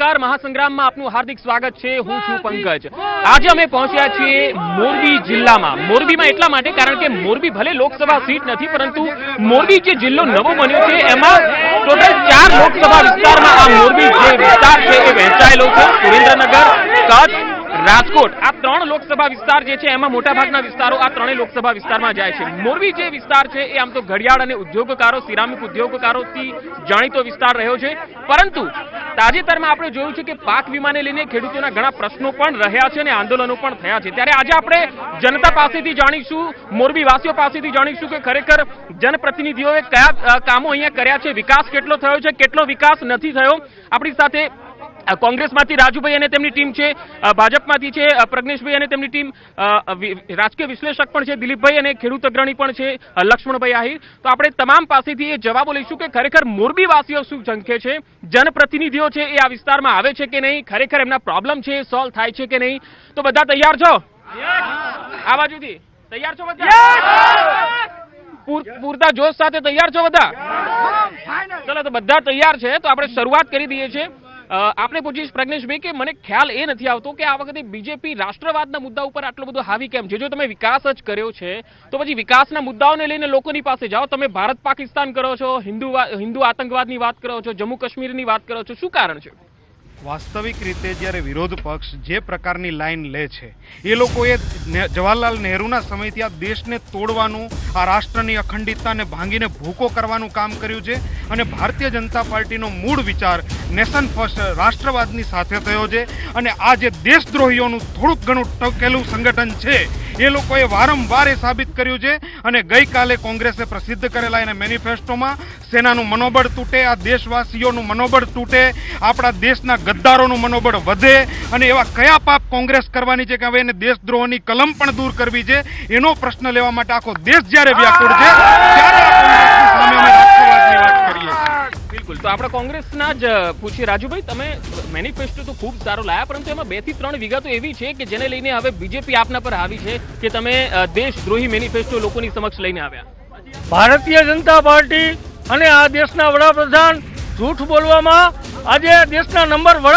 નમસ્કાર, મહાસંગ્રામમાં આપનું હાર્દિક સ્વાગત છે। હું છું પંકજ। આજે અમે પહોંચ્યા છીએ મોરબી જિલ્લામાં। મોરબીમાં એટલા માટે કારણ કે મોરબી ભલે લોકસભા સીટ નથી, પરંતુ મોરબી જે જિલ્લો નવો બન્યો છે એમાં ટોટલ 4 લોકસભા વિસ્તારમાં આ મોરબી જે વિસ્તાર છે એ વહેંચાયેલો છે। સુરેન્દ્રનગર, કચ્છ, રાજકોટ આ 3 લોકસભા વિસ્તાર જે છે એમાં મોટાભાગના વિસ્તારો આ 3 લોકસભા વિસ્તારમાં જાય છે। મોરબી જે વિસ્તાર છે એ આમ તો ઘડિયાળ અને ઉદ્યોગકારો, સિરામિક ઉદ્યોગકારોથી જાણીતો વિસ્તાર રહ્યો છે, પરંતુ તાજેતરમાં આપણે જોયું છે કે પાક વીમાને લઈને ખેડૂતોના ઘણા પ્રશ્નો પણ રહ્યા છે અને આંદોલનો પણ થયા છે। ત્યારે આજે આપણે જનતા પાસેથી જાણીશું, મોરબી વાસીઓ પાસેથી જાણીશું કે ખરેખર જનપ્રતિનિધિઓએ કયા કામો અહીંયા કર્યા છે, વિકાસ કેટલો થયો છે, કેટલો વિકાસ નથી થયો। આપણી સાથે કોંગ્રેસમાંથી રાજુભાઈ અને તેમની ટીમ છે, ભાજપમાંથી છે પ્રજ્ઞેશભાઈ અને તેમની ટીમ, રાજકીય વિશ્લેષક પણ છે દિલીપભાઈ અને ખેડૂત અગ્રણી પણ છે લક્ષ્મણભાઈ આહિર। તો આપણે તમામ પાસેથી એ જવાબો લઈશું કે ખરેખર મોરબી વાસીઓ શું ઝંખે છે, જનપ્રતિનિધિઓ છે એ આ વિસ્તારમાં આવે છે કે નહીં, ખરેખર એમના પ્રોબ્લેમ છે એ સોલ્વ થાય છે કે નહીં। તો બધા તૈયાર છો? આ બાજુથી તૈયાર છો બધા? પૂરતા જોશ સાથે તૈયાર છો બધા? ચલો તો બધા તૈયાર છે તો આપણે શરૂઆત કરી દઈએ છીએ। આપણે પૂછીશ પ્રજ્ઞેશભાઈ કે મને ખ્યાલ એ નથી આવતો કે આ વખતે બીજેપી રાષ્ટ્રવાદના મુદ્દા ઉપર આટલો બધો હાવી કેમ છે? જો તમે વિકાસ જ કર્યો છે તો પછી વિકાસના મુદ્દાઓને લઈને લોકોની પાસે જાઓ। તમે ભારત પાકિસ્તાન કરો છો, હિન્દુ આતંકવાદની વાત કરો છો, જમ્મુ કાશ્મીરની વાત કરો છો, શું કારણ છે? વાસ્તવિક રીતે જ્યારે વિરોધ પક્ષ જે પ્રકારની લાઈન લે છે એ લોકોએ જવાહરલાલ નહેરુના સમયથી આ દેશને તોડવાનું, આ રાષ્ટ્રની અખંડિતતાને ભાંગીને ભૂકો કરવાનું કામ કર્યું છે અને ભારતીય જનતા પાર્ટીનો મૂળ વિચાર નેશન ફર્સ્ટ રાષ્ટ્રવાદની સાથે થયો છે। અને આ જે દેશદ્રોહીઓનું થોડુંક ઘણું ટકેલું સંગઠન છે એ લોકોએ વારંવાર એ સાબિત કર્યું છે અને ગઈકાલે કોંગ્રેસે પ્રસિદ્ધ કરેલા એના મેનિફેસ્ટોમાં સેનાનું મનોબળ તૂટે, આ દેશવાસીઓનું મનોબળ તૂટે, આપણા દેશના ગદ્દારોનું મનોબળ વધે અને એવા કયા પાપ કોંગ્રેસ કરવાની છે કે હવે એને દેશદ્રોહની કલમ પણ દૂર કરવી છે એનો પ્રશ્ન લેવા માટે આખો દેશ જ્યારે વ્યાકુળ છે ત્યારે આ કોંગ્રેસની સામે અમે રાષ્ટ્રવાદની વાત કરીએ છીએ। બિલકુલ, તો આપણે કોંગ્રેસના જ પૂછીએ। રાજુભાઈ, તમે મેનિફેસ્ટો તો ખૂબ સારો લાયા, પરંતુ એમાં 2 થી 3 વિગતો એવી છે કે જેને લઈને હવે બીજેપી આપના પર આવી છે કે તમે દેશદ્રોહી મેનિફેસ્ટો લોકોની સમક્ષ લઈને આવ્યા। ભારતીય જનતા પાર્ટી અને આ દેશના વડાપ્રધાન જૂઠ બોલવામાં આજે દેશના નંબર 1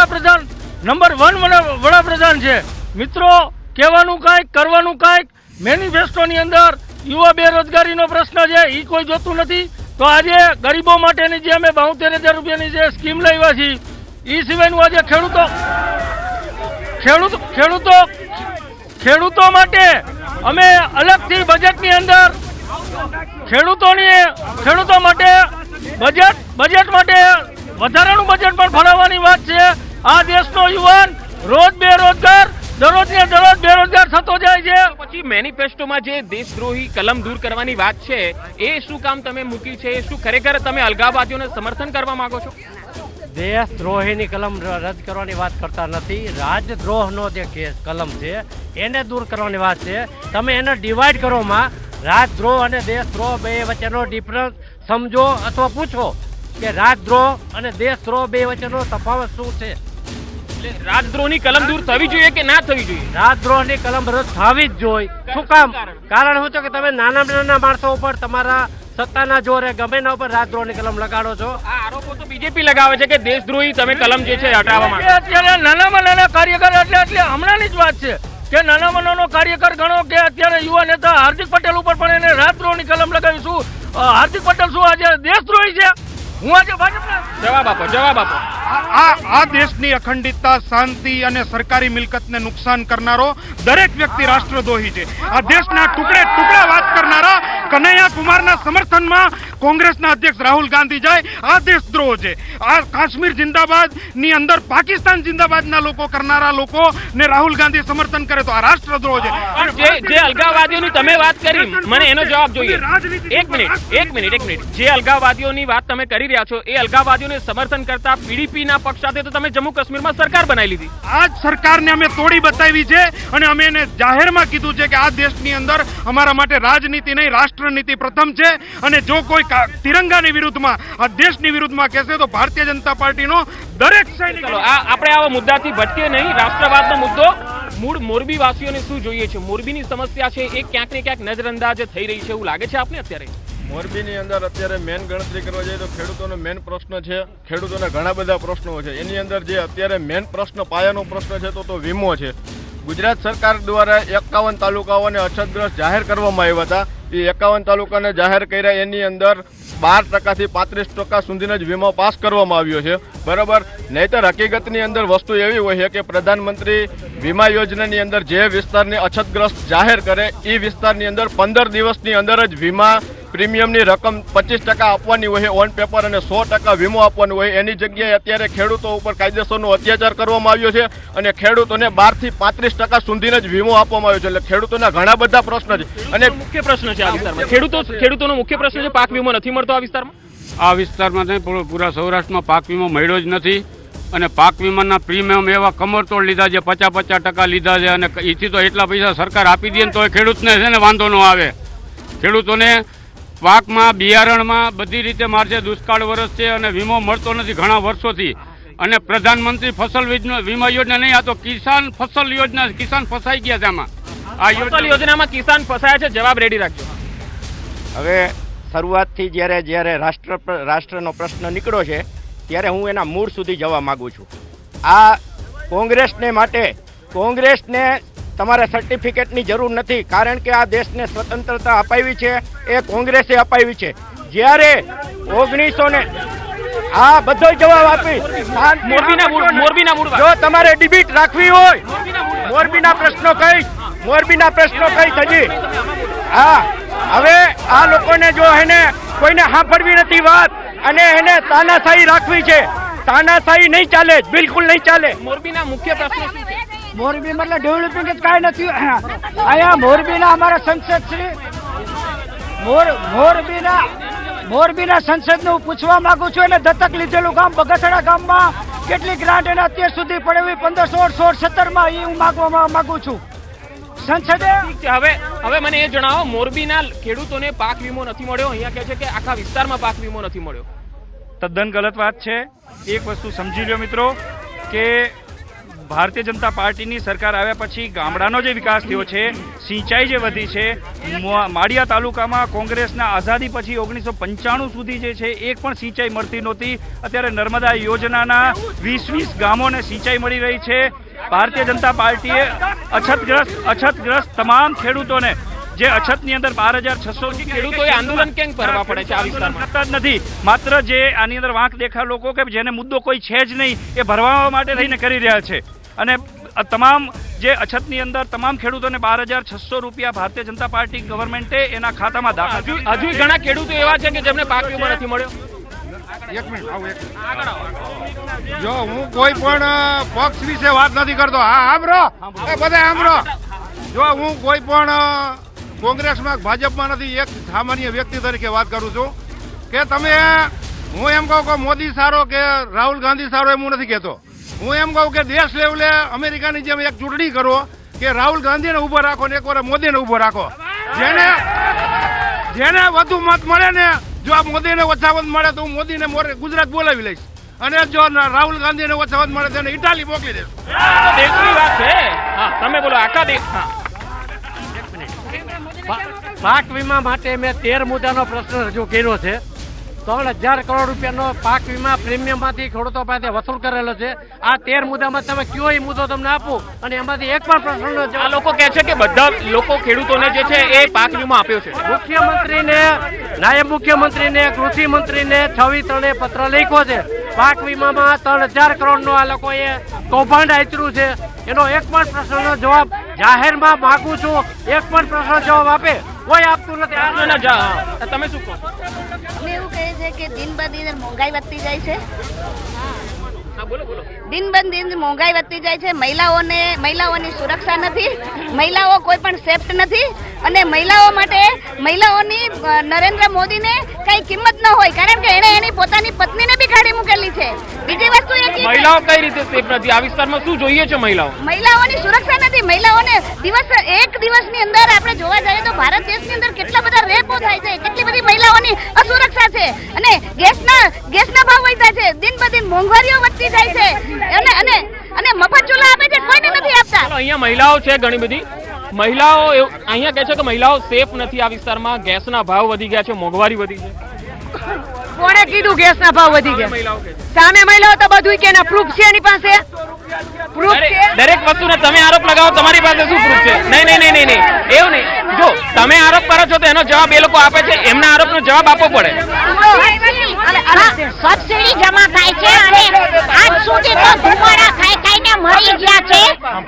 વડાપ્રધાન છે। મિત્રો, કહેવાનું કાંઈક, કરવાનું કાંઈક। મેનિફેસ્ટોની અંદર યુવા બેરોજગારીનો પ્રશ્ન છે એ કોઈ જોતું નથી, તો આજે ગરીબો માટેની જે અમે 72,000 રૂપિયાની જે સ્કીમ લાવ્યા છીએ એ સિવાયનું આજે ખેડૂતો માટે અમે અલગથી બજેટની અંદર ખેડૂતો માટે બજેટ માટે વધારાનું બજેટ પણ ફાળવવાની વાત છે। આ દેશનો યુવાન રોજ બેરોજગાર, દરરોજને દરરોજ બેરોજગાર થતો જાય છે। પછી મેનિફેસ્ટોમાં જે દેશદ્રોહી કલમ દૂર કરવાની વાત છે એ શું કામ તમે મૂકી છે? શું ખરેખર તમે અલગાવવાદીઓને સમર્થન કરવા માંગો છો? દેશદ્રોહીની કલમ રદ કરવાની વાત કરતા નથી, રાજદ્રોહનો જે કલમ છે એને દૂર કરવાની વાત છે। તમે એને ડિવાઈડ કરોમાં રાજદ્રોહ અને દેશદ્રોહ બે વચ્ચેનો ડિફરન્સ સમજો અથવા પૂછો કે રાજદ્રોહ અને દેશદ્રોહ બે વચ્ચેનો તફાવત શું છે। રાજદ્રોહની કલમ દૂર થવી જોઈએ કે ના થવી જોઈએ? રાજદ્રોહની કલમ રદ થવી જ જોઈએ। શું કામ? કારણ શું છે કે તમે નાના માણસો ઉપર તમારા સત્તાના જોરે ગમે ના ઉપર રાજદ્રોહની કલમ લગાડો છો। આ આરોપો તો બીજેપી લગાવે છે કે દેશદ્રોહી તમે કલમ જે છે હટાવવા માંગે। અત્યારે નાનામાં નાના કાર્યકર એટલે હમણાંની જ વાત છે કે નાનામાં નાનો કાર્યકર ગણો કે અત્યારે યુવા નેતા હાર્દિક પટેલ ઉપર પણ એને રાજદ્રોહની કલમ લગાવીશું। હાર્દિક પટેલ શું આજે દેશદ્રોહી છે? હું આજે ભાજપના જવાબ આપો। આ દેશની અખંડિતતા, શાંતિ અને સરકારી મિલકતને નુકસાન કરનારો દરેક વ્યક્તિ રાષ્ટ્રદ્રોહી છે। આ દેશના ટુકડા વાત કરનારા કનૈયા કુમારના સમર્થનમાં કોંગ્રેસના અધ્યક્ષ રાહુલ ગાંધી જાય આ દેશદ્રોહ છે। આ કાશ્મીર જિંદાબાદ ની અંદર પાકિસ્તાન જિંદાબાદના લોકો કરનારા લોકો ને રાહુલ ગાંધી સમર્થન કરે તો આ રાષ્ટ્રદ્રોહ છે। જે અલગાવવાદીઓની તમે વાત કરી, મને એનો જવાબ જોઈએ। એક મિનિટ જે અલગાવવાદીઓની વાત તમે કરી રહ્યા છો એ અલગાવવાદીઓને સમર્થન કરતા પીડીપીના પક્ષ સાથે તો તમે જમ્મુ કાશ્મીરમાં સરકાર બનાવી લીધી। આ જ સરકારને અમે તોડી બતાવી છે અને અમે એને જાહેરમાં કીધું છે કે આ દેશની અંદર અમારા માટે રાજનીતિ નહીં, રાષ્ટ્રનીતિ પ્રથમ છે અને જો કોઈ તિરંગાની વિરુદ્ધમાં, આ દેશની વિરુદ્ધમાં કહેશે તો ભારતીય જનતા પાર્ટીનો દરેક સૈનિક। આપણે આવા મુદ્દાથી ભટકે નહીં, રાષ્ટ્રવાદનો મુદ્દો મૂળ મોરબી વાસીઓને શું જોઈએ છે, મોરબીની સમસ્યા છે એ ક્યાંક ને ક્યાંક નજરઅંદાજ થઈ રહી છે એવું લાગે છે આપને અત્યારે? મોરબીની અંદર અત્યારે મેન ગણતરી કરવા જઈએ તો ખેડૂતોનો મેન પ્રશ્ન છે. ખેડૂતોના ઘણા બધા પ્રશ્નો છે. એની અંદર જે અત્યારે મેન પ્રશ્ન, પાયાનો પ્રશ્ન છે તો વીમો છે. ગુજરાત સરકાર દ્વારા 51 તાલુકાઓને અછતગ્રસ્ત જાહેર કરવામાં આવ્યા હતા. એ 51 તાલુકાને જાહેર કર્યા એની અંદર 12% થી 35% સુધીનો જ વીમો પાસ કરવામાં આવ્યો છે. બરાબર. નહીંતર હકીકતની અંદર વસ્તુ એવી હોય છે કે પ્રધાનમંત્રી વીમા યોજનાની અંદર જે વિસ્તારને અછતગ્રસ્ત જાહેર કરે એ વિસ્તારની અંદર 15 દિવસની અંદર જ વીમા પ્રીમિયમની રકમ 25% આપવાની હોય ઓન પેપર અને 100% વીમો આપવાનો હોય. એની જગ્યાએ અત્યારે ખેડૂતો ઉપર કાયદેસરનો અત્યાચાર કરવામાં આવ્યો છે અને ખેડૂતોને 12 થી 35% સુધીનો જ વીમો આપવામાં આવ્યો છે. એટલે ખેડૂતોના ઘણા બધા પ્રશ્ન છે અને મુખ્ય પ્રશ્ન છે આ વિસ્તારમાં. ખેડૂતોનો મુખ્ય પ્રશ્ન છે પાક વીમો નથી મળતો આ વિસ્તારમાં. આ વિસ્તારમાં નહીં, પૂરા સૌરાષ્ટ્રમાં પાક વીમો મળ્યો જ નથી. અને પાક વીમાના પ્રીમિયમ એવા કમરતોડ લીધા છે, 50% લીધા છે. અને એથી તો એટલા પૈસા સરકાર આપી દે ને તો ખેડૂતને છે ને વાંધો ન આવે. ખેડૂતોને પાકમાં, બિયારણમાં બધી રીતે મારશે. દુષ્કાળ વરસ છે અને વીમો મળતો નથી ઘણા વર્ષોથી. અને પ્રધાનમંત્રી ફસલ વીમા યોજના નહીં, આ તો કિસાન ફસલ યોજના. કિસાન ફસાઈ ગયા છે આમાં. આ ફસલ યોજનામાં કિસાન ફસાયા છે. જવાબ રેડી રાખજો. હવે શરૂઆતથી જ્યારે રાષ્ટ્રનો પ્રશ્ન નીકળ્યો છે ત્યારે હું એના મૂળ સુધી જવા માંગુ છું. આ કોંગ્રેસને તમારે સર્ટિફિકેટની જરૂર નથી, કારણ કે આ દેશને સ્વતંત્રતા અપાવી છે એ કોંગ્રેસે અપાવી છે. જ્યારે 1900 આ બધો જવાબ આપી મોરબીના મૂળ જો તમારે ડિબેટ રાખવી હોય મોરબીના પ્રશ્નો કઈ હજી. હા, હવે આ લોકોને જો એને કોઈને સાંભળવી નથી વાત અને એને તાનાશાહી રાખવી છે. તાનાશાહી નહીં ચાલે, બિલકુલ નહીં ચાલે. મોરબીના મુખ્ય પ્રશ્નો શું છે? મોરબી મતલબ ડેવલપિંગ જ કાંઈ નથી. અહીંયા મોરબીના અમારા સંસદ શ્રી મોરબીના સંસદને હું પૂછવા માંગુ છું. એને દત્તક લીધેલું ગામ બગસડા ગામમાં કેટલી ગ્રાન્ટ એને અત્યાર સુધી પડેવી 1516-17માં એ હું માગવા માંગુ છું. સંસદે હવે મને એ જણાવો, મોરબીના ખેડૂતોને પાક વીમો નથી મળ્યો. અહીંયા કહે છે કે આખા વિસ્તારમાં પાક વીમો નથી મળ્યો. તદ્દન ગલત વાત છે. એક વસ્તુ સમજી લો મિત્રો કે ભારતીય જનતા પાર્ટીની સરકાર આવ્યા પછી ગામડાનો જે વિકાસ થયો છે, સિંચાઈ જે વધી છે, માળિયા તાલુકામાં કોંગ્રેસના આઝાદી પછી 1995 સુધી જે છે એક પણ સિંચાઈ મળતી નહોતી. અત્યારે નર્મદા યોજનાના 20 ગામોને સિંચાઈ મળી રહી છે. ભારતીય જનતા પાર્ટીએ અછતગ્રસ્ત તમામ ખેડૂતોને જે અછતની અંદર 12,600 ખેડૂતોએ આંદોલન કેમ કરવા પડે છે આ વિસ્તારમાં? કરતા જ નથી. માત્ર જે આની અંદર વાંક દેખા લોકો કે જેને મુદ્દો કોઈ છે જ નહીં એ ભરવા માટે થઈને કરી રહ્યા છે. અને તમામ જે અછતની અંદર તમામ ખેડૂતોને 12,600 રૂપિયા ભારતીય જનતા પાર્ટી ગવર્મેન્ટે એના ખાતામાં દાખલ. હજુ ઘણા ખેડૂતો એવા છે કે જેમને પાક વીમો નથી મળ્યો. એક મિનિટ. જો હું કોઈ પણ પક્ષ વિશે વાત નથી કરતો. હા, સાંભળો બધા સાંભળો. જો હું કોઈ પણ કોંગ્રેસમાં ભાજપમાં નથી, એક સામાન્ય વ્યક્તિ તરીકે વાત કરું છું કે હું એમ કહું કે મોદી સારો કે રાહુલ ગાંધી સારો એમ હું નથી કહેતો. હું એમ કહું કે દેશ લેવલે અમેરિકાની જેમ એક ચૂંટણી કરો કે રાહુલ ગાંધીને ઉભો રાખો ને એકવાર મોદીને ઉભો રાખો. જેને વધુ મત મળે ને, જો આ મોદીને ઓછા મત મળે તો હું મોદીને ગુજરાત બોલાવી લઈશ અને જો રાહુલ ગાંધીને ઓછા મત મળે તો એને ઇટાલી મોકલી દઈશ. દેશની વાત છે. તમે બોલો. આખા દેશ. પાક વીમા માટે મેં 13 મુદ્દાનો પ્રશ્ન રજૂ કર્યો છે. 3,000 કરોડ રૂપિયાનો પાક વીમા પ્રીમિયમમાંથી ખેડૂતો પાસે વસૂલ કરેલો છે. આ 13 મુદ્દામાં તમે કયો એ મુદ્દો તમને આપું અને એમાંથી એક પણ પ્રશ્ન આ લોકો કહે છે કે બધા લોકો ખેડૂતોને જે છે એ પાક વીમો આપ્યો છે. મુખ્યમંત્રીને, નાયબ મુખ્યમંત્રીને, કૃષિ મંત્રીને 6 પત્ર લખ્યો છે. પાક વીમામાં 3,000 કરોડનો આ લોકોએ કૌભાંડ આચર્યું છે. એનો એક પણ પ્રશ્નનો જવાબ જાહેરમાં માંગુ છું. એક પણ પ્રશ્નનો જવાબ આપે કોઈ આપતું નથી. તમે શું કહો? અમે એવું કહે છે કે દિન બ દિન મોંઘાઈ વધતી જાય છે. દિન બ દિન મોંઘાઈ વધતી જાય છે. મહિલાઓની સુરક્ષા નથી. મહિલાઓ કોઈ પણ સેફ્ટ નથી અને મહિલાઓ માટે મહિલાઓની નરેન્દ્ર મોદીને કઈ કિંમત ન હોય, કારણ કે એને એની પોતાની પત્નીને બી કાઢી મૂકેલી છે. બીજી વસ્તુ એ મહિલાઓ કઈ રીતે સેફ નથી? આ વિસ્તારમાં શું જોઈએ છે? મહિલાઓની સુરક્ષા નથી. મહિલાઓને એક દિવસની અંદર આપણે જોવા જઈએ તો ભારત દેશની અંદર કેટલા બધા રેપો થાય છે, કેટલી બધી મહિલાઓની અસુરક્ષા છે અને ગેસના ભાવ વધ્યા છે. દિન બ દિન મોંઘવારીઓ વધતી જાય છે અને મફત ચૂલા આપે છે, કોઈને નથી આપતા. અહીંયા મહિલાઓ છે ઘણી બધી. મહિલાઓ અહીંયા કહે છે કે મહિલાઓ સેફ નથી આ વિસ્તારમાં, ગેસના ભાવ વધી ગયા છે, મોંઘવારી વધી છે. કોણે કીધું ગેસના ભાવ વધી ગયા? મહિલાઓ કહે છે. સામે મહિલાઓ તો બધું કે ના પ્રૂફ છે એની પાસે? પ્રૂફ છે? દરેક વસ્તુને તમે આરોપ લગાવો, તમારી પાસે શું પ્રૂફ છે? નહીં નહીં નહીં નહીં નહીં, એવું નહીં. જો તમે આરોપ કરો છો તો એનો જવાબ એ લોકો આપે છે, એમના આરોપનો જવાબ આપવો પડે. સબસિડી જમા થાય છે અને આજ સુધી તો ધુમાડા ખાઈ ખાઈને મરી ગયા છે.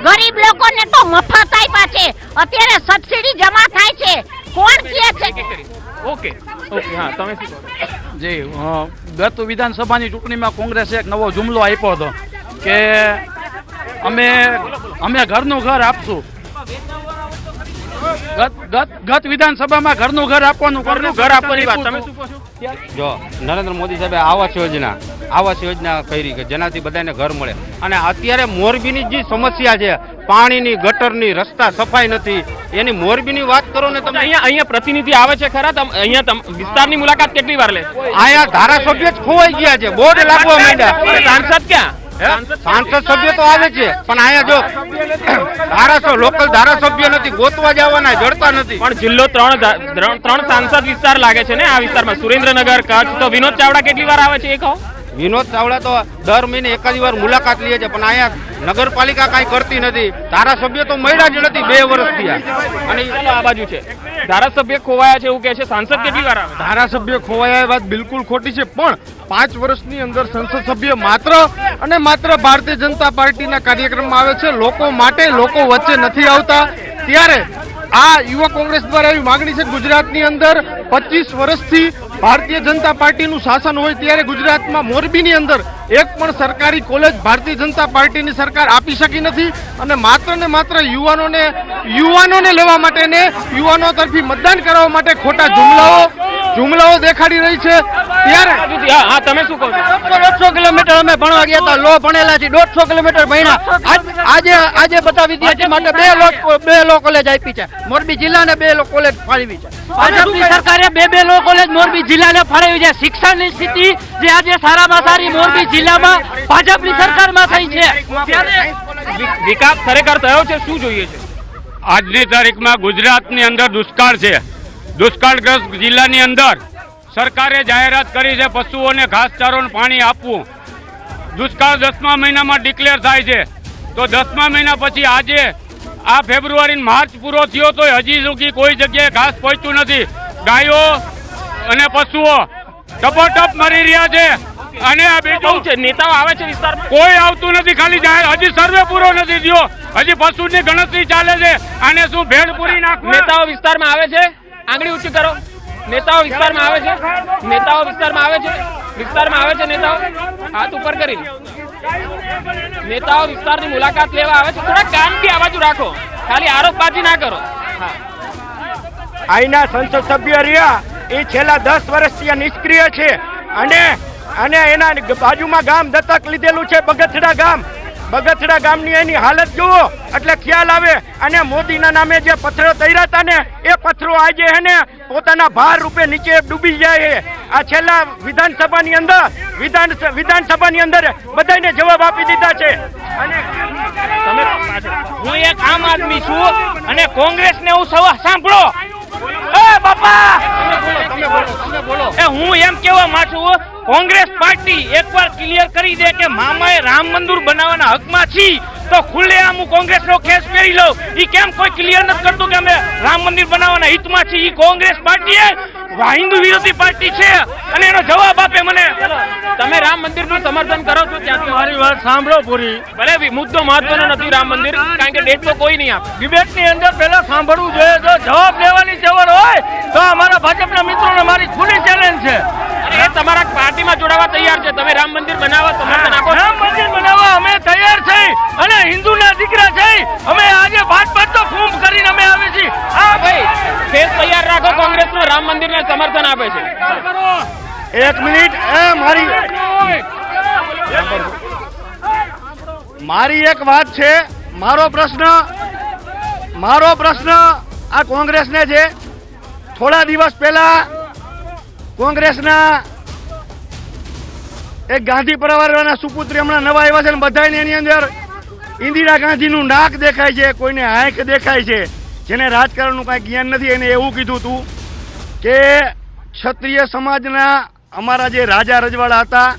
ગરીબ લોકોને તો મફત આપ્યા છે, અત્યારે સબસિડી જમા થાય છે. કોણ કહે છે? ઓકે ઓકે, હા તમે શું કહો? જી ગત વિધાનસભાની ચૂંટણીમાં કોંગ્રેસે એક નવો જુમલો આપ્યો હતો કે અમે ઘરનું ઘર આપશું. ગત વિધાનસભામાં ઘરનું ઘર આપવાનું ઘર આપવાની વાત તમે શું કહો છો? જો નરેન્દ્ર મોદી સાહેબે આવાસ યોજના કરી કે જેનાથી બધાને ઘર મળે, અને અત્યારે મોરબીની જે સમસ્યા છે પાણીની, ગટરની, રસ્તા સફાઈ નથી, એની મોરબીની વાત કરો ને તમે. અહીંયા પ્રતિનિધિ આવે છે ખરા? અહીંયા વિસ્તારની મુલાકાત કેટલી વાર લે? અહીંયા ધારાસભ્ય જ ખોવાઈ ગયા છે, બોર્ડ લાગવા માંડ્યા. સાંસદ ક્યાં? સાંસદ સભ્ય તો આવે છે પણ અહીંયા જો લોકલ ધારાસભ્ય નથી, ગોતવા જવાના, જડતા નથી. પણ જિલ્લો ત્રણ સાંસદ વિસ્તાર લાગે છે ને આ વિસ્તારમાં, સુરેન્દ્રનગર, કચ્છ. તો વિનોદ ચાવડા કેટલી વાર આવે છે એ કહો? વિનોદ ચાવડા તો દર મહિને એકાદી વાર મુલાકાત લે છે, પણ અહીંયા નગરપાલિકા કાંઈ કરતી નથી. ધારાસભ્ય તો મળ્યા જ નથી 2 વર્ષથી. અને આ બાજુ છે ધારાસભ્ય ખોવાયા છે એવું કહે છે, સાંસદ કેટલી વાર આવે? ધારાસભ્ય ખોવાયા એ વાત બિલકુલ ખોટી છે, પણ 5 વર્ષની અંદર સંસદ સભ્ય માત્ર અને માત્ર ભારતીય જનતા પાર્ટીના કાર્યક્રમમાં આવે છે, લોકો માટે, લોકો વચ્ચે નથી આવતા. ત્યારે આ યુવા કોંગ્રેસ દ્વારા એવી માંગણી છે ગુજરાતની અંદર 25 વર્ષથી ભારતીય જનતા પાર્ટીનું શાસન હોય ત્યારે ગુજરાતમાં મોરબીની અંદર એક પણ સરકારી કોલેજ ભારતીય જનતા પાર્ટીની સરકાર આપી શકી નથી, અને માત્ર ને માત્ર યુવાનોને લેવા માટે ને યુવાનો તરફી મતદાન કરવા માટે ખોટા જુમલાઓ દેખાડી રહી છે. ત્યારે હા તમે શું કહો છો? 150 કિલોમીટર અમે ભણવા ગયા હતા, લો ભણેલા છીએ, 150 કિલોમીટર ભણ્યા. આજે બધા વિદ્યાર્થી માટે 2 લો કોલેજ આપી છે, મોરબી જિલ્લાને 2 કોલેજ ફાળવી છે. ભાજપની સરકારે 2 લો કોલેજ મોરબી જિલ્લાને ફાળવી છે. શિક્ષણની સ્થિતિ જે આજે સારામાં સારી મોરબી જિલ્લામાં ભાજપની સરકારમાં થઈ છે. વિકાસ ખરેખર થયો છે? શું જોઈએ છે? આજની તારીખમાં ગુજરાતની અંદર દુષ્કાળ છે. દુષ્કાળગ્રસ્ત જિલ્લાની અંદર સરકારે જાહેરાત કરી છે પશુઓને ઘાસચારો અને પાણી આપવું. દુષ્કાળ 10મા મહિનામાં ડિક્લેર થાય છે, તો 10મા મહિના પછી આજે આ ફેબ્રુઆરી માર્ચ પૂરો થયો તો હજી સુધી કોઈ જગ્યાએ ઘાસ પહોંચ્યું નથી. ગાયો અને પશુઓ ટપોટપ મરી રહ્યા છે. અને આ બીજું છે, નેતાઓ આવે છે વિસ્તારમાં? કોઈ આવતું નથી, ખાલી જાહેર. હજી સર્વે પૂરો નથી થયો, હજી પશુની ગણતરી ચાલે છે. આને શું ભેળ પૂરી નાખવા? નેતાઓ વિસ્તારમાં આવે છે? આંગળી ઊંચી કરો. નેતાઓ વિસ્તારમાં આવે છે? નેતાઓ વિસ્તારમાં આવે છે? વિસ્તારમાં આવે છે નેતાઓ? હાથ ઉપર કરી. નેતાઓ વિસ્તારની મુલાકાત લેવા આવે છે. થોડા કામથી આ બાજુ રાખો, ખાલી આરોપબાજી ના કરો. અહીંના સંસદ સભ્ય રહ્યા એ છેલ્લા 10 વર્ષથી નિષ્ક્રિય છે, અને એના બાજુમાં ગામ દત્તક લીધેલું છે, બગથડા ગામ. બગથડા ગામની એની હાલત જુઓ એટલે ખ્યાલ આવે. અને મોદીના નામે જે પથ્થરો તૈયાર હતા ને એ પથ્થરો આજે એને પોતાના ભાર રૂપે નીચે ડૂબી જાય. આ છેલ્લા વિધાનસભાની અંદર બધાને જવાબ આપી દીધા છે. અને હું એક આમ આદમી છું અને કોંગ્રેસને હું સાંભળો. બાપા હું એમ કેવા માંગુ છું, કોંગ્રેસ પાર્ટી એકવાર ક્લિયર કરી દે કે મામાએ રામ મંદિર બનાવવાના હકમાં છીએ તો ખુલ્લેઆમ હું કોંગ્રેસનો કેસ પહેરી લઉં. ઈ કેમ કોઈ ક્લિયર નથી કરતું કે અમે રામ મંદિર બનાવવાના હિતમાં છીએ? કોંગ્રેસ પાર્ટી હિન્દુ વિરોધી પાર્ટી છે અને એનો જવાબ આપે મને. તમે રામ મંદિરનું સમર્થન કરો છો? ત્યાંથી મારી વાત સાંભળો પૂરી. ભલે મુદ્દો મહત્વનો નથી રામ મંદિર, કારણ કે ડેટ તો કોઈ નહીં આપે. ડિબેટની અંદર પહેલા સાંભળવું જોઈએ. જો જવાબ લેવાની જરૂર હોય તો અમારા ભાજપના મિત્રોને મારી ખુલ્લી ચેલેન્જ છે. એ તમારા પાર્ટીમાં જોડાવા તૈયાર છે? તમે રામ મંદિર બનાવવા સમર્થન આપો? રામ મંદિર બનાવવા અમે તૈયાર છીએ અને હિન્દુના દીકરા છે. અમે આજે 5 તો ફોર્મ કરીને અમે આવે છીએ. હા ભાઈ, ફેસ તૈયાર રાખો. કોંગ્રેસનો રામ મંદિરને સમર્થન આપે છે. 1 મિનિટ, મારી એક વાત છે. મારો પ્રશ્ન આ કોંગ્રેસને છે. થોડા દિવસ પહેલા કોંગ્રેસના એક ગાંધી પરિવારના સુપુત્રી હમણાં નવા આવ્યા છે, બધાને એની અંદર ઇન્દિરા ગાંધીનું નાક દેખાય છે, કોઈને આંખ દેખાય છે. જેને રાજકારણનું કાંઈ જ્ઞાન નથી એને એવું કીધું હતું કે ક્ષત્રિય સમાજના અમારા જે રાજા રજવાડા હતા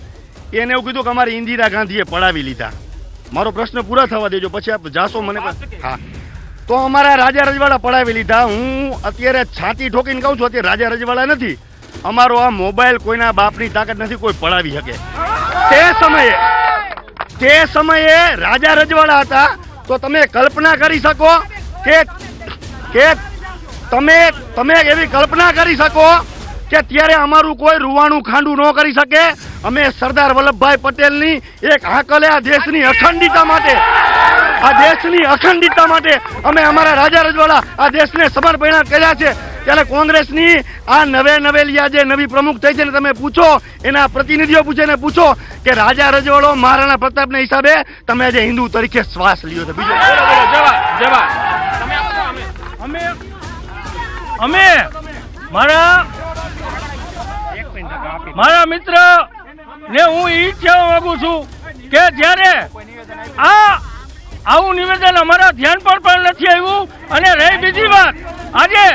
એને એવું કીધું કે અમારી ઇન્દિરા ગાંધીએ પડાવી લીધા. મારો પ્રશ્ન પૂરા થવા દેજો, પછી આપ જાશો મને. હા, તો અમારા રાજા રજવાડા પડાવી લીધા. હું અત્યારે છાતી ઠોકીને કહું છું, અત્યારે રાજા રજવાડા નથી. અમારો આ મોબાઈલ કોઈના બાપની તાકાત નથી કોઈ પડાવી શકે. તે સમયે રાજા રજવાડા હતા. તો તમે કલ્પના કરી શકો કે તમે એવી કલ્પના કરી શકો કે ત્યારે અમારું કોઈ રૂવાણું ખાંડું ન કરી શકે. અમે સરદાર વલ્લભભાઈ પટેલની એક હાકલે આ દેશની અખંડિતતા માટે અમે અમારા રાજા રજવાડા આ દેશને સમર્પણ કર્યા છે. ત્યારે કોંગ્રેસની આ નવેલિયા જે નવી પ્રમુખ થઈ છે ને તમે પૂછો, એના પ્રતિનિધિઓ પૂછે ને પૂછો કે રાજા રજવાડો મહારાણા પ્રતાપના હિસાબે તમે આજે હિન્દુ તરીકે શ્વાસ લ્યો છો. બીજો અમે મારા મિત્ર ને હું એ કહેવા માંગુ છું કે જ્યારે આવું નિવેદન અમારા ધ્યાન પર પણ નથી આવ્યું. અને રહી બીજી વાત, આજે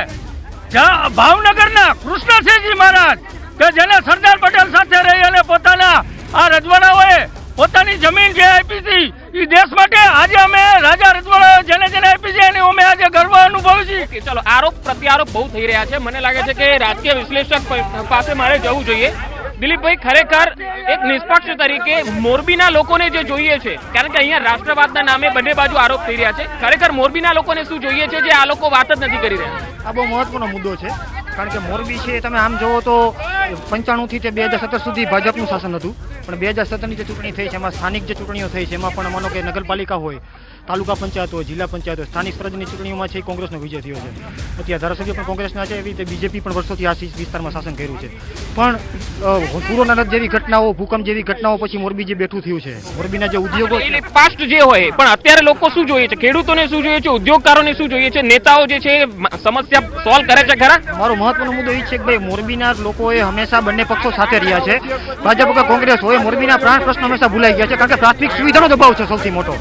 ભાવનગરના કૃષ્ણસિંહજી મહારાજ કે જેને સરદાર પટેલ સાથે રહી અને પોતાના આ રજવાડાઓએ પોતાની જમીન જે આપી હતી એ દેશ માટે, આજે અમે રાજા રજવાડા જેને આપી છે એની અમે આજે ગર્વ અનુભવી છીએ. ચલો, આરોપ પ્રત્યારોપ બહુ થઈ રહ્યા છે. મને લાગે છે કે રાજકીય વિશ્લેષક પાસે મારે જવું જોઈએ. દિલીપભાઈ, ખરેખર એક નિષ્પક્ષ તરીકે મોરબીના લોકોને જે જોઈએ છે, કારણ કે અહીંયા રાષ્ટ્રવાદના નામે બંને બાજુ આરોપ થઈ રહ્યા છે, ખરેખર મોરબીના લોકોને શું જોઈએ છે જે આ લોકો વાત જ નથી કરી રહ્યા? આ બહુ મહત્વનો મુદ્દો છે, કારણ કે મોરબી છે તમે આમ જોવો તો 95 થી 2017 સુધી ભાજપનું શાસન હતું, પણ 2017ની જે ચૂંટણી થઈ છે એમાં સ્થાનિક જે ચૂંટણીઓ થઈ છે એમાં પણ માનો કે નગરપાલિકા હોય, તાલુકા પંચાયત હોય, જિલ્લા પંચાયત હોય, સ્થાનિક સ્વરાજની ચૂંટણીઓમાં છે કોંગ્રેસનો વિજય થયો છે. અત્યારે ધારાસભ્ય પણ કોંગ્રેસના છે, એવી રીતે બીજેપી પણ વર્ષોથી આ વિસ્તારમાં શાસન કર્યું છે. પણ પૂર્વ જેવી ઘટનાઓ, ભૂકંપ જેવી ઘટનાઓ પછી મોરબી જે બેઠું થયું છે, મોરબીના જે ઉદ્યોગો પાસ્ટ જે હોય, પણ અત્યારે લોકો શું જોઈએ છે? ખેડૂતોને શું જોઈએ છે? ઉદ્યોગકારોને શું જોઈએ છે? નેતાઓ જે છે સમસ્યા સોલ્વ કરે છે ખરા? મારો મહત્વનો મુદ્દો એ છે કે ભાઈ મોરબીના લોકોએ હંમેશા બંને પક્ષો સાથે રહ્યા છે. ભાજપ કે કોંગ્રેસ હોય, મોરબીના પ્રાણ પ્રશ્ન હંમેશા ભૂલાઈ ગયા છે, કારણ કે પ્રાથમિક સુવિધાનો દબાવ છે સૌથી મોટો.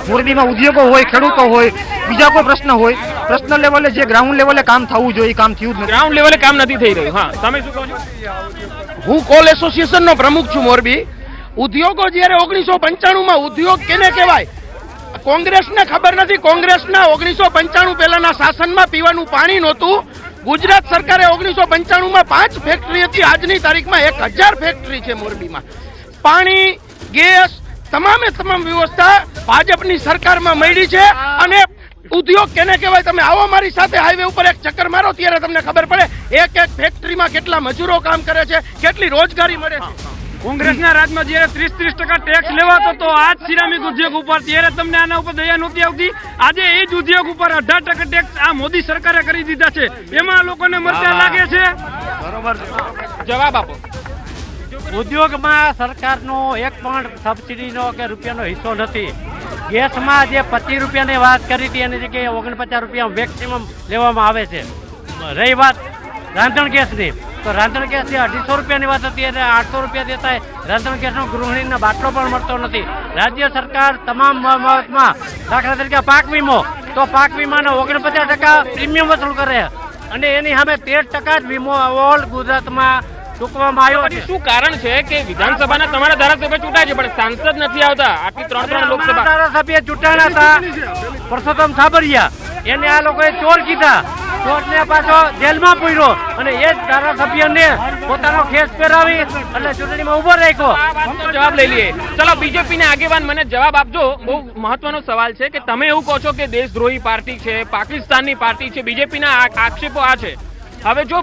મોરબીમાં ઉદ્યોગો હોય, ખેડૂતો હોય, બીજા કોઈ પ્રશ્ન હોય, પર્સનલ લેવલે જે ગ્રાઉન્ડ લેવલે કામ થવું જોઈએ કામ થયું જ નથી. ગ્રાઉન્ડ લેવલે કામ નથી થઈ રહ્યું. હા, તમે શું કહો છો? હું કોલ એસોસિએશનનો પ્રમુખ છું મોરબી. ઉદ્યોગો જ્યારે 1995માં ઉદ્યોગ કેને કહેવાય કોંગ્રેસને ખબર નથી. કોંગ્રેસના 1995 પહેલાના શાસનમાં પીવાનું પાણી નહોતું. ગુજરાત સરકારે 1995માં 5 ફેક્ટરી હતી, આજની તારીખમાં 1000 ફેક્ટરી છે મોરબીમાં. પાણી, ગેસ, તમામે તમામ વ્યવસ્થા ભાજપની સરકારમાં મળી છે. અને ઉદ્યોગ કેને કહેવાય, તમે આવો મારી સાથે હાઈવે ઉપર એક ચક્કર મારો ત્યારે તમને ખબર પડે એક ફેક્ટરીમાં કેટલા મજૂરો કામ કરે છે, કેટલી રોજગારી મળે છે. કોંગ્રેસના રાજમાં જયારે 30% ટેક્સ લેવાતો તો આજ સિરામિક ઉદ્યોગ ઉપર, ત્યારે તમને આના ઉપર દયા નહોતી આવતી. આજે એ જ ઉદ્યોગ ઉપર 18% ટેક્સ આ મોદી સરકારે કરી દીધા છે. એમાં લોકોને મરચા લાગે છે. બરોબર, જવાબ આપો. ઉદ્યોગમાં સરકારનો એક પણ સબસિડીનો કે રૂપિયાનો હિસ્સો નથી. ગેસમાં જે 25 રૂપિયાની વાત કરી હતી એની જગ્યાએ 49 રૂપિયા મેક્સિમમ લેવામાં આવે છે. રહી વાત રાંધણ ગેસની, તો રાંધણ ગેસ જે 250 રૂપિયાની વાત હતી અને 800 રૂપિયા દેતા રાંધણ ગેસનો ગૃહિણીનો બાટલો પણ મળતો નથી. રાજ્ય સરકાર તમામ બાબતમાં, દાખલા તરીકે પાક વીમો, તો પાક વીમાનો 49% પ્રીમિયમ વસૂલ કરે અને એની સામે 13% જ વીમો ઓલ ગુજરાતમાં ચૂકવવામાં આવ્યો છે. શું કારણ છે કે વિધાનસભાના તમારા ધારાસભ્ય ચૂંટાય છે પણ સાંસદ નથી આવતા? આટલી 3 લોકસભા ધારાસભ્ય ચૂંટાણા હતા પરસોત્તમ સાબરિયા, એને આ લોકોએ ચોર કીધા, ચોરને પાછો જેલમાં પૂર્યો અને એ જ ધારાસભ્યને પોતાનો ખેસ પહેરાવી એટલે ચૂંટણીમાં ઉભો રાખ્યો. જવાબ લઈ લઈએ. ચલો, બીજેપીના આગેવાન મને જવાબ આપજો. બહુ મહત્વનો સવાલ છે કે તમે એવું કહો છો કે દેશદ્રોહી પાર્ટી છે, પાકિસ્તાનની પાર્ટી છે, બીજેપીના આક્ષેપો આ છે. હવે જો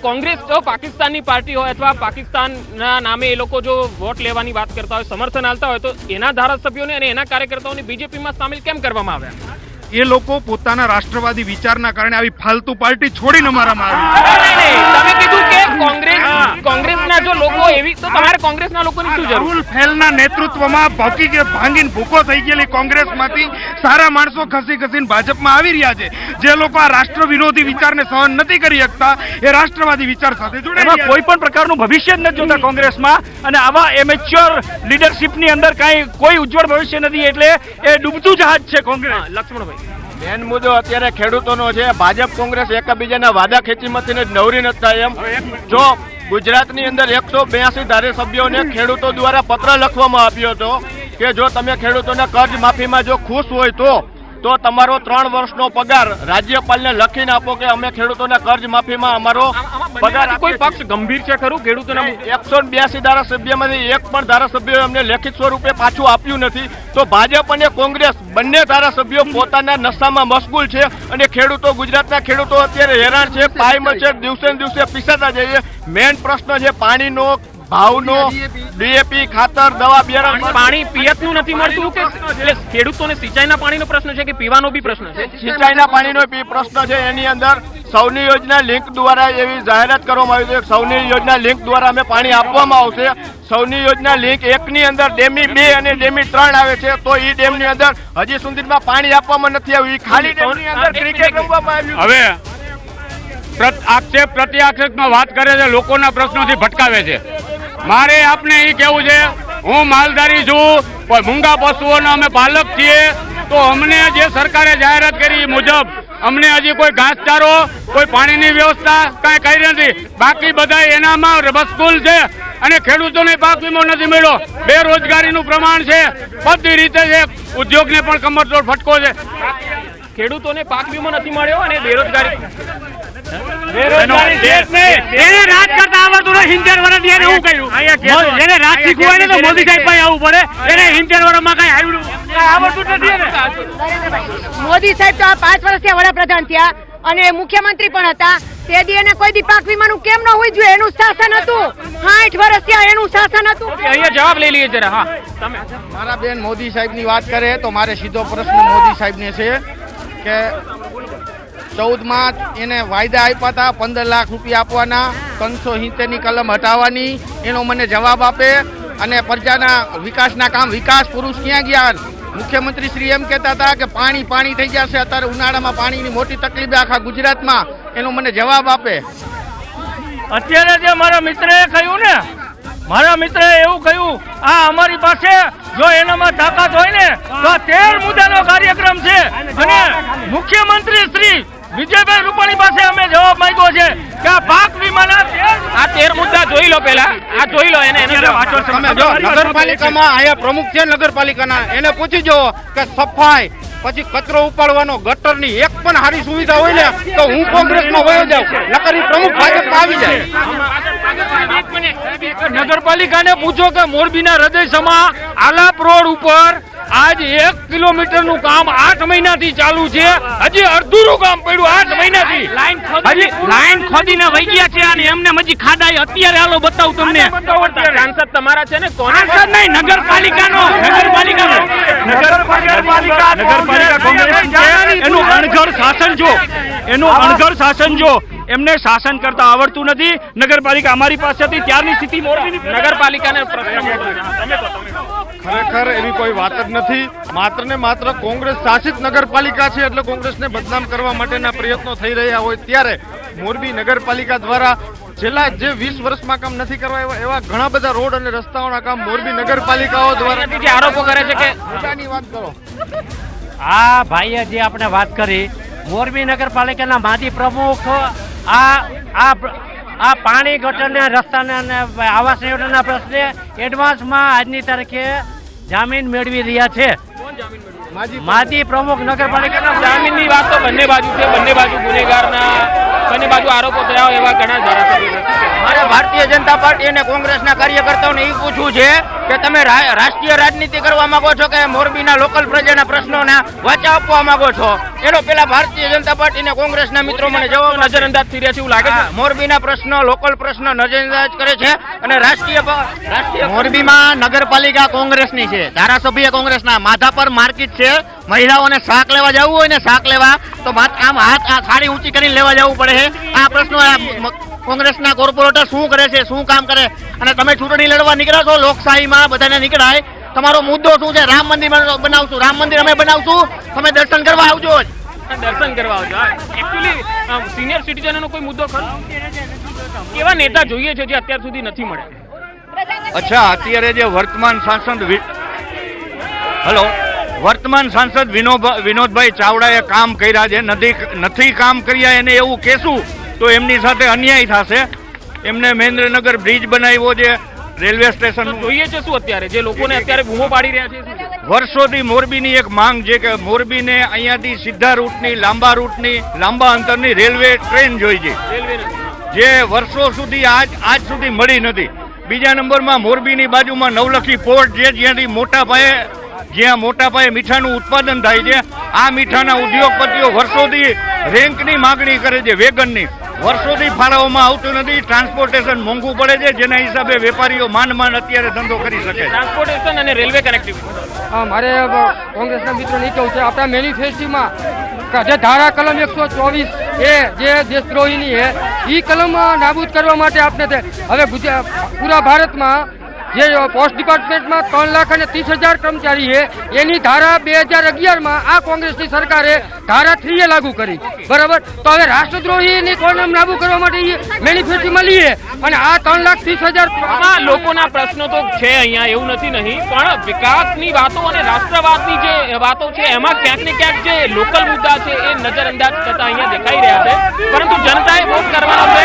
કોંગ્રેસ તો પાકિસ્તાનની પાર્ટી હોય અથવા પાકિસ્તાનના નામે એ લોકો જો વોટ લેવાની વાત કરતા હોય, સમર્થન આપતા હોય, તો એના ધારાસભ્યોને અને એના કાર્યકર્તાઓને બીજેપીમાં સામેલ કેમ કરવામાં આવ્યા? એ લોકો પોતાના રાષ્ટ્રવાદી વિચારના કારણે આવી ફાલતુ પાર્ટી છોડીને અમારામાં આવી. તમે કીધું કે કોંગ્રેસના જો લોકો એવી, તો તમારે કોંગ્રેસના લોકોની શું જરૂર? રાહુલ ફેલના નેતૃત્વમાં ભાંગીને ભૂકો થઈ ગયેલી કોંગ્રેસમાંથી સારા માણસો ખસીને ભાજપમાં આવી રહ્યા છે. જે લોકો આ રાષ્ટ્ર વિરોધી વિચારને સહન નથી કરી શકતા એ રાષ્ટ્રવાદી વિચાર સાથે જોડાય. કોઈ પણ પ્રકારનું ભવિષ્ય જ નથી જોતા કોંગ્રેસમાં, અને આવા એમેચ્યોર લીડરશિપની અંદર કાંઈ કોઈ ઉજ્જવળ ભવિષ્ય નથી, એટલે એ ડૂબતું જહાજ છે કોંગ્રેસ. લક્ષ્મણભાઈ, મેન મુદ્દો અત્યારે ખેડૂતોનો છે. ભાજપ કોંગ્રેસ એકબીજાના વાદા ખેંચીમાંથી જ નવરી નથી થાય એમ. જો ગુજરાતની અંદર 182 ધારાસભ્યોને ખેડૂતો દ્વારા પત્ર લખવામાં આવ્યો હતો કે જો તમે ખેડૂતોના કર્જ માફીમાં જો ખુશ હોય તો તમારો 3 વર્ષનો પગાર રાજ્યપાલને લખીને આપો કે અમે ખેડૂતોના કર્જ માફીમાં અમારો પગાર. કોઈ પક્ષ ગંભીર છે ખરું ખેડૂતોના? 182 ધારાસભ્યમાંથી એક પણ ધારાસભ્યોએ અમને લેખિત સ્વરૂપે પાછું આપ્યું નથી. તો ભાજપ અને કોંગ્રેસ બંને ધારાસભ્યો પોતાના નશામાં મશગુલ છે અને ખેડૂતો, ગુજરાતના ખેડૂતો અત્યારે હેરાન છે. પાયમાં છે, દિવસે ને દિવસે પીસાતા જઈએ. મેઇન પ્રશ્ન છે પાણીનો, ભાવનો, ડીએપી ખાતર, દવા, બિયારણ. પાણી પિયતનું નથી મળતું કે એટલે ખેડૂતોને સિંચાઈના પાણીનો પ્રશ્ન છે કે પીવાનો બી પ્રશ્ન છે? સિંચાઈના પાણીનો પ્રશ્ન છે. એની અંદર સૌની યોજના લિંક દ્વારા એવી જાહેરાત કરવામાં આવી છે. સૌની યોજના લિંક દ્વારા અમે પાણી આપવામાં આવશે. સૌની યોજના લિંક 1 ની અંદર ડેમી 2 અને ડેમી 3 આવે છે. તો એ ડેમની અંદર હજી સુધીમાં પાણી આપવામાં નથી આવ્યું. ખાલી ડેમની અંદર ક્રિકેટ રમવામાં આવ્યું. હવે આક્ષેપ પ્રત્યાક્ષેપમાં વાત કરે છે, લોકોના પ્રશ્નોથી ભટકાવે છે. મારે આપને એ કેવું છે, હું માલધારી છું, પણ મૂંગા પશુઓનો અમે પાલક છીએ. તો અમને જે સરકારે જાહેરાત કરી મુજબ અમને હજી કોઈ ઘાસચારો, કોઈ પાણીની વ્યવસ્થા કાંઈ કરી નથી. બાકી બધા એનામાં મશગુલ છે અને ખેડૂતોને પાક વીમો નથી મળ્યો. બેરોજગારીનું પ્રમાણ છે, બધી રીતે છે. ઉદ્યોગને પણ કમરતોડ ફટકો છે. ખેડૂતોને પાક વીમો નથી મળ્યો અને બેરોજગારી એને રાજ કરતા આવડતું નથી. 70 વર્ષથી એને એવું કર્યું. જેને રાજ શીખવું હોય ને તો મોદી સાહેબ પાસે આવવું પડે. એને 70 વર્ષમાં કઈ આવડતું નથી. મોદી સાહેબ તો આ 5 વર્ષથી વડાપ્રધાન થયા અને મુખ્યમંત્રી પણ હતા. તે દી એને કોઈ દી પાક વીમાનું કેમ ન હોય જોઈએ? એનું શાસન હતું. 60 વર્ષ થયા એનું શાસન હતું. અહીંયા જવાબ લઈ લઈએ જરા. હા, તમે. મારા બેન મોદી સાહેબની વાત કરે તો મારે સીધો પ્રશ્ન મોદી સાહેબને છે કે 14માં એને વાયદા આપ્યા હતા 15 લાખ રૂપિયા આપવાના, 370 ની કલમ હટાવવાની. એનો મને જવાબ આપે. અને પ્રજાના વિકાસના કામ, વિકાસ પુરુષ ક્યાં ગયા? મુખ્યમંત્રી શ્રી એમ કહેતા હતા કે પાણી થઈ ગયા છે. અત્યારે ઉનાળામાં પાણીની મોટી તકલીફ આખા ગુજરાતમાં. એનો મને જવાબ આપે. અત્યારે જે મારા મિત્રએ કહ્યું ને, મારા મિત્રએ એવું કહ્યું, આ અમારી પાસે જો એનામાં તાકાત હોય ને તો 13 મુદ્દાનો કાર્યક્રમ છે. અને મુખ્યમંત્રી શ્રી વિજયભાઈ રૂપાણી પાસે અમે જવાબ માંગ્યો છે કે આ પાક વીમાના 13 મુદ્દા જોઈ લો. પેલા આ જોઈ લો. એને નગરપાલિકામાં આયા પ્રમુખ છે નગરપાલિકાના, એને પૂછી જો કે સફાઈ, પછી કચરો ઉપાડવાનો, ગટરની એક પણ સારી સુવિધા હોય ને તો હું કોંગ્રેસમાં વયો જાઉં. નકર પ્રમુખ ભાજપમાં આવી જાય. નગરપાલિકાને પૂછો કે મોરબીના હૃદયસમા આલાપ રોડ ઉપર આજ 1 કિલોમીટરનું કામ 8 મહિનાથી ચાલુ છે. હજી અડધું કામ પડ્યું 8 મહિનાથી. લાઈન ખોદીને વહી ગયા છે અને એમને હજી ખાડાઈ. અત્યારે હાલો બતાવું તમને. સાંસદ તમારા છે ને? સાંસદ નહીં, નગરપાલિકાનો કોંગ્રેસ છે. એનું અણઘડ શાસન જો, એનું અણઘડ શાસન જો. એમને શાસન કરતા આવડતું નથી. નગરપાલિકા અમારી પાસે હતી ત્યારની સ્થિતિ મોરબીની નગરપાલિકાને પ્રશ્ન ખરેખર એવી કોઈ વાત જ નથી. માત્ર ને માત્ર કોંગ્રેસ શાસિત નગરપાલિકા છે એટલે કોંગ્રેસને બદનામ કરવા માટેના પ્રયત્નો થઈ રહ્યા હોય ત્યારે મોરબી નગરપાલિકા દ્વારા છેલ્લા જે 20 વર્ષમાં કામ નથી કરવા એવા ઘણા બધા રોડ અને રસ્તાઓના કામ મોરબી નગરપાલિકાઓ દ્વારા જે આરોપો કરે છે કે વાત કરો. આ ભાઈએ જે આપણે વાત કરી, મોરબી નગરપાલિકાના માજી પ્રમુખ આ પાણી ગટરના રસ્તાના અને આવાસ યોજનાના પ્રશ્ને એડવાન્સમાં આજની તારીખે જામીન મેળવી રહ્યા છે. માજી પ્રમુખ નગરપાલિકાના જામીનની વાત તો બંને બાજુ છે. બંને બાજુ ગુનેગારના, બંને બાજુ આરોપો થયા હોય એવા ઘણા ધારાસભ્યો. મારે ભારતીય જનતા પાર્ટી અને કોંગ્રેસના કાર્યકર્તાઓને એ પૂછવું છે કે તમે રાષ્ટ્રીય રાજનીતિ કરવા માંગો છો કે મોરબીના લોકલ પ્રજાના પ્રશ્નોના વાચા આપવા માંગો છો? એનો પેલા ભારતીય જનતા પાર્ટી અને કોંગ્રેસના મિત્રો મને જવાબ. નજરઅંદાજ થઈ રહ્યા છે એવું લાગે છે. મોરબીના પ્રશ્નો, લોકલ પ્રશ્નો નજરઅંદાજ કરે છે અને રાષ્ટ્રીય મોરબીમાં નગરપાલિકા કોંગ્રેસની છે, ધારાસભ્ય કોંગ્રેસના. માથા પર માર્કેટ છે. મહિલાઓને શાક લેવા જવું હોય ને, શાક લેવા તો આમ હાથ સાડી ઊંચી કરીને લેવા જવું પડે છે. આ પ્રશ્નો કોંગ્રેસના કોર્પોરેટર શું કરે છે, શું કામ કરે? અને તમે ચૂંટણી લડવા નીકળ્યા છો, લોકશાહીમાં બધાને નીકળાય. તમારો મુદ્દો શું છે? રામ મંદિર બનાવશું. રામ મંદિર અમે બનાવશું, તમે દર્શન કરવા આવજો જ. દર્શન કરવા આવજો. એકચ્યુઅલી સિનિયર સિટીઝનનો કોઈ મુદ્દો ખરો? કેવા નેતા જોઈએ છે જે અત્યાર સુધી નથી મળ્યા? અચ્છા, અત્યારે જે વર્તમાન સાંસદ વર્તમાન સાંસદ વિનોદભાઈ ચાવડાએ કામ કર્યા છે, નથી કામ કર્યા એને એવું કહેશું તો એમની સાથે અન્યાય થશે. એમને મહેન્દ્રનગર બ્રિજ બનાવ્યો છે, રેલવે સ્ટેશન જોઈએ છે શું અત્યારે જે લોકોને અત્યારે બૂમો પાડી રહ્યા છે શું છે? વર્ષોથી મોરબીની એક માંગ છે કે મોરબીને અહીંયાથી સીધા રૂટની લાંબા અંતરની રેલવે ટ્રેન જોઈ છે, જે વર્ષો સુધી આજ સુધી મળી નથી. બીજા નંબરમાં મોરબીની બાજુમાં નવલખી પોર્ટ છે, જ્યાં મોટા પાયે મીઠાનું ઉત્પાદન થાય છે. આ મીઠાના ઉદ્યોગપતિઓ વર્ષોથી રેન્કની માગણી કરે છે, વેગનની. વર્ષોથી ફાળવવામાં આવતું નથી. ટ્રાન્સપોર્ટેશન મોંઘું પડે છે, જેના હિસાબે વેપારીઓ માંડ અત્યારે ધંધો કરી શકે છે. ટ્રાન્સપોર્ટેશન અને રેલવે કનેક્ટિવિટી. મારે કોંગ્રેસના મિત્રોને કહ્યું છે, આપણા મેનિફેસ્ટોમાં જે ધારા કલમ 124 જે દેશદ્રોહીની છે એ કલમ નાબૂદ કરવા માટે આપણે હવે પૂરા ભારતમાં જે પોસ્ટ ડિપાર્ટમેન્ટમાં 3,30,000 કર્મચારી છે એની ધારા 2011માં આ કોંગ્રેસની સરકારે ધારા 3 લાગુ કરી, બરાબર. તો હવે રાષ્ટ્રદ્રોહીની કોલમ નાબૂદ કરવા માટે મેનિફેસ્ટોમાં લઈએ અને આ 3,30,000 આમાં લોકોના પ્રશ્નો તો છે અહીંયા, એવું નથી નહીં, પણ વિકાસની વાતો અને રાષ્ટ્રવાદની જે વાતો છે એમાં ક્યાંક ને ક્યાંક જે લોકલ મુદ્દા છે એ નજરઅંદાજ થતા અહીંયા દેખાઈ રહ્યા છે. પરંતુ જનતાએ વોટ કરવાનો છે